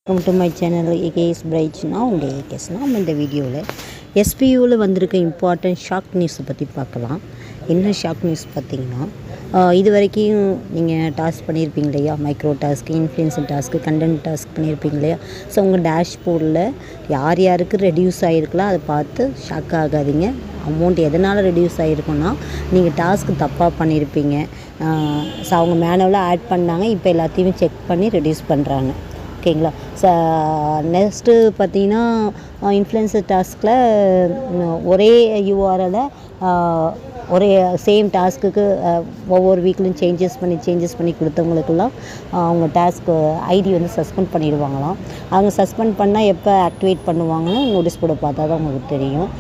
Welcome to my channel AKS பிரைட்ஸ்னா உங்கள் ஏகேஸ்னால் நம்ம இந்த வீடியோவில் எஸ்பியூவில் வந்திருக்க இம்பார்ட்டன்ட் ஷாக் நியூஸை பற்றி பார்க்கலாம். என்ன ஷாக் நியூஸ் பார்த்திங்கன்னா, இது வரைக்கும் நீங்கள் டாஸ்க் பண்ணியிருப்பீங்க இல்லையா, micro task, influencer task, content task பண்ணியிருப்பீங்க இல்லையா. ஸோ உங்கள் டேஷ்போர்டில் யார் யாருக்கு ரெடியூஸ் ஆகிருக்கலாம் அதை பார்த்து ஷாக் ஆகாதீங்க. அமௌண்ட் எதனால் ரெடியூஸ் ஆகிருக்குன்னா, நீங்கள் டாஸ்க்கு தப்பாக பண்ணியிருப்பீங்க. ஸோ அவங்க மேனுவலாக ஆட் பண்ணாங்க, இப்போ எல்லாத்தையுமே செக் பண்ணி ரெடியூஸ் பண்ணுறாங்க. ஓகேங்களா. நெக்ஸ்ட்டு பார்த்தீங்கன்னா, இன்ஃப்ளூயன்சர் டாஸ்கில் ஒரே யூஆர்எல்லை ஒரே சேம் டாஸ்க்குக்கு ஒவ்வொரு வீக்லையும் சேஞ்சஸ் பண்ணி கொடுத்தவங்களுக்கெல்லாம் அவங்க டாஸ்க்கு ஐடி வந்து சஸ்பெண்ட் பண்ணிடுவாங்களாம். அவங்க சஸ்பெண்ட் பண்ணால் எப்போ ஆக்டிவேட் பண்ணுவாங்கன்னு நோட்டீஸ் போர்டை பார்த்தா தான் உங்களுக்கு தெரியும்.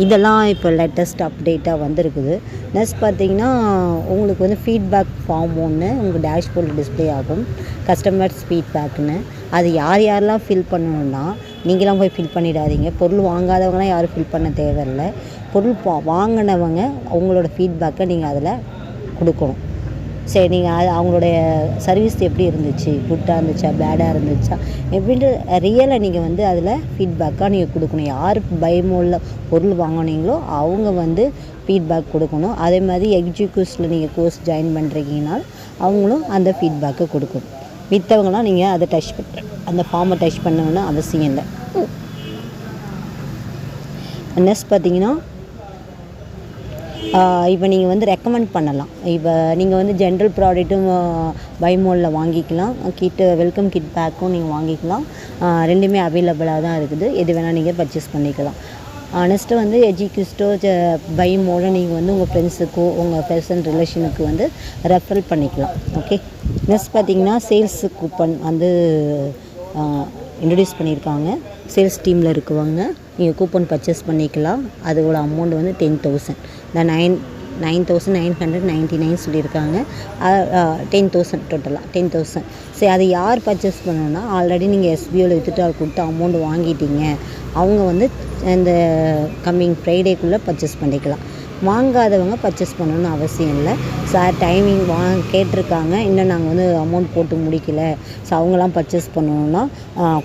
இதெல்லாம் இப்போ லேட்டஸ்ட் அப்டேட்டாக வந்திருக்குது. நெக்ஸ்ட் பார்த்திங்கன்னா, உங்களுக்கு வந்து ஃபீட்பேக் ஃபார்ம் ஒன்று உங்கள் டேஷ்போர்டில் டிஸ்பிளே ஆகும், கஸ்டமர்ஸ் ஃபீட்பேக்குன்னு. அது யாரெல்லாம் ஃபில் பண்ணணுன்னா, நீங்களாம் போய் ஃபில் பண்ணிடாதீங்க. பொருள் வாங்காதவங்களாம் யாரும் ஃபில் பண்ண தேவையில்லை. பொருள் வாங்கினவங்க அவங்களோட ஃபீட்பேக்கை நீங்கள் அதில் கொடுக்கணும். சரி, நீங்கள் அது அவங்களுடைய சர்வீஸ் எப்படி இருந்துச்சு, குட்டாக இருந்துச்சா, பேடாக இருந்துச்சா எப்படின்ட்டு ரியலை நீங்கள் வந்து அதில் ஃபீட்பேக்காக நீங்கள் கொடுக்கணும். யார் பைமோலில் பொருள் வாங்கினீங்களோ அவங்க வந்து ஃபீட்பேக் கொடுக்கணும். அதே மாதிரி எக்ஸிக்யூஸில் நீங்கள் கோர்ஸ் ஜாயின் பண்ணுறீங்கன்னா அவங்களும் அந்த ஃபீட்பேக்கை கொடுக்கணும். மித்தவங்களாம் நீங்கள் அதை அந்த ஃபார்மை டச் பண்ணணும்னு அவசியம் இல்லை. நெக்ஸ்ட் பார்த்தீங்கன்னா, இப்போ நீங்கள் வந்து ரெக்கமெண்ட் பண்ணலாம். இப்போ நீங்கள் வந்து ஜென்ரல் ப்ராடக்ட்டும் பைமோலில் வாங்கிக்கலாம், வெல்கம் கிட் பேக்கும் நீங்கள் வாங்கிக்கலாம். ரெண்டுமே அவைலபிளாக தான் இருக்குது. எது வேணால் நீங்கள் பர்ச்சேஸ் பண்ணிக்கலாம். நெக்ஸ்ட்டு வந்து எஜிக்யூஸ்டோ பைமோட நீங்கள் வந்து உங்கள் ஃப்ரெண்ட்ஸுக்கோ உங்கள் பர்சன் ரிலேஷனுக்கு வந்து ரெஃபரல் பண்ணிக்கலாம். ஓகே. நெக்ஸ்ட் பார்த்திங்கன்னா, சேல்ஸ் கூப்பன் வந்து இன்ட்ரடியூஸ் பண்ணியிருக்காங்க. சேல்ஸ் டீமில் இருக்கவங்க நீங்கள் கூப்பன் பர்ச்சேஸ் பண்ணிக்கலாம். அதோட அமௌண்ட் வந்து 10,000 இந்த 9,999 சொல்லியிருக்காங்க. 10,000 டோட்டலாக 10,000. சரி, அது யார் பர்ச்சேஸ் பண்ணணுன்னா, ஆல்ரெடி நீங்கள் எஸ்பிஓவில் வித்ட்ரால் கொடுத்து அமௌண்ட் வாங்கிட்டீங்க, அவங்க வந்து இந்த கம்மிங் ஃப்ரைடேக்குள்ளே பர்ச்சேஸ் பண்ணிக்கலாம். வாங்காதவங்க பர்ச்சேஸ் பண்ணணுன்னு அவசியம் இல்லை. சார் டைமிங் கேட்டிருக்காங்க, இன்னும் நாங்கள் வந்து அமௌண்ட் போட்டு முடிக்கலை, ஸோ அவங்களாம் பர்ச்சேஸ் பண்ணணுன்னா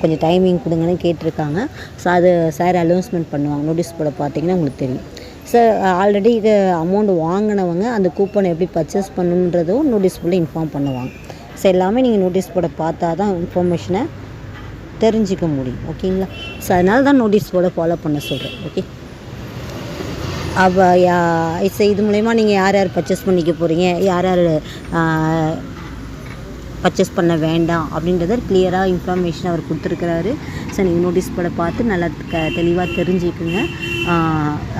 கொஞ்சம் டைமிங் கொடுங்கன்னு கேட்டிருக்காங்க. ஸோ அது சார் அனௌன்ஸ்மெண்ட் பண்ணுவாங்க. நோட்டீஸ் போர்டை பார்த்தீங்கன்னா உங்களுக்கு தெரியும். சார் ஆல்ரெடி இது அமௌண்ட் வாங்கினவங்க அந்த கூப்பனை எப்படி பர்ச்சேஸ் பண்ணணுன்றதும் நோட்டீஸ் போர்டில் இன்ஃபார்ம் பண்ணுவாங்க. ஸோ எல்லாமே நீங்கள் நோட்டீஸ் போர்டை பார்த்தா தான் இன்ஃபர்மேஷனை தெரிஞ்சிக்க முடியும். ஓகேங்களா. ஸோ அதனால தான் நோட்டீஸ் போர்டை ஃபாலோ பண்ண சொல்கிறேன். ஓகே. அப்போ இது மூலயமா நீங்கள் யார் யார் பர்ச்சேஸ் பண்ணிக்க போகிறீங்க, யார் யார் பர்ச்சேஸ் பண்ண வேண்டாம் அப்படின்றத கிளியராக இன்ஃபர்மேஷன் அவர் கொடுத்துருக்கிறாரு. ஸோ நீங்கள் நோட்டீஸ் போர்டை பார்த்து நல்லா தெளிவாக தெரிஞ்சுக்குங்க.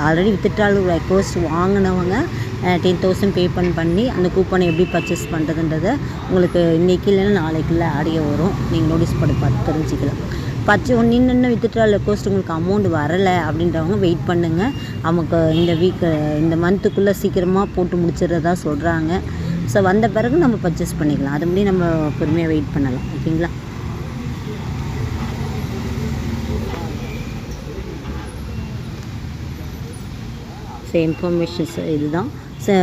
ஆல்ரெடி வித்ட்ரால் கோர்ஸ் வாங்கினவங்க 10,000 பே பண்ணி அந்த கூப்பனை எப்படி பர்ச்சேஸ் பண்ணுறதுன்றதை உங்களுக்கு இன்றைக்கி இல்லைன்னா நாளைக்குள்ளே ஆடியோ வரும். நீங்கள் நோட்டீஸ் போர்டை பார்த்து தெரிஞ்சுக்கலாம். இன்னும் வித்ட்ரால் கோஸ்ட் உங்களுக்கு அமௌண்ட் வரலை அப்படின்றவங்க வெயிட் பண்ணுங்கள். நமக்கு இந்த மந்த்துக்குள்ளே சீக்கிரமாக போட்டு முடிச்சிடுறதா சொல்கிறாங்க. ஸோ வந்த பிறகு நம்ம பர்ச்சேஸ் பண்ணிக்கலாம். அது முடியும் நம்ம பொறுமையாக வெயிட் பண்ணலாம். ஓகேங்களா. ஸோ இன்ஃபர்மேஷன்ஸ் இதுதான். ஸோ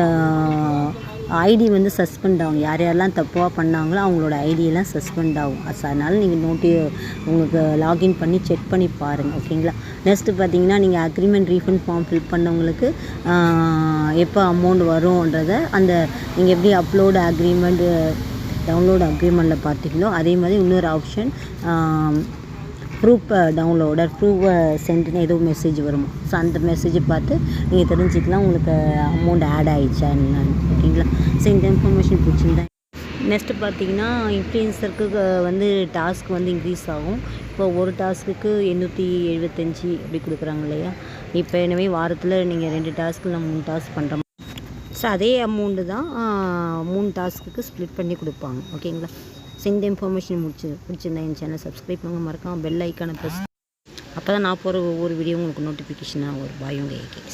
ஐடி வந்து சஸ்பெண்ட் ஆகும். யார் யாரெல்லாம் தப்பாக பண்ணாங்களோ அவங்களோட ஐடியெல்லாம் சஸ்பெண்ட் ஆகும். அதனால் நீங்கள் உங்களுக்கு லாகின் பண்ணி செக் பண்ணி பாருங்கள். ஓகேங்களா. நெக்ஸ்ட்டு பார்த்தீங்கன்னா, நீங்கள் அக்ரிமெண்ட் ரீஃபண்ட் ஃபார்ம் ஃபில் பண்ணவங்களுக்கு எப்போ அமௌண்ட் வரும்ன்றதை நீங்கள் எப்படி அப்லோடு அக்ரிமெண்ட் டவுன்லோடு அக்ரிமெண்ட்டில் பார்த்தீங்களோ அதே மாதிரி இன்னொரு ஆப்ஷன் ப்ரூஃப் டவுன்லோடர் ப்ரூஃப் சென்ட்னு ஏதோ மெசேஜ் வரும். ஸோ அந்த மெசேஜை பார்த்து நீங்கள் தெரிஞ்சுக்கலாம் உங்களுக்கு அமௌண்ட் ஆட் ஆகிடுச்சா என்னன்னு. ஓகேங்களா. ஸோ இந்த இன்ஃபர்மேஷன் பிடிச்சிருந்தேன். நெக்ஸ்ட்டு பார்த்தீங்கன்னா, இன்ஃப்ளூயன்சருக்கு வந்து டாஸ்க் வந்து இன்க்ரீஸ் ஆகும். இப்போ ஒரு டாஸ்க்குக்கு 875 அப்படி கொடுக்குறாங்க இல்லையா. இப்போ எனவே வாரத்தில் நீங்கள் 2 டாஸ்க்கு இல்லை 3 டாஸ்க் பண்ணுற மாதிரி. ஸோ அதே அமௌண்ட்டு தான் 3 டாஸ்க்குக்கு ஸ்ப்ளிட் பண்ணி கொடுப்பாங்க. ஓகேங்களா. ஸோ இந்த இன்ஃபர்மேஷன் பிடிச்சிருந்தா என் சேனல் சப்ஸ்கிரைப் பண்ணுங்க, மறக்காமல் பெல் ஐக்கானை ப்ரெஸ். அப்போ தான் நான் போகிற ஒவ்வொரு வீடியோ உங்களுக்கு நோட்டிஃபிகேஷனாக ஒரு பாய் உங்கள் ஏகேஎஸ்.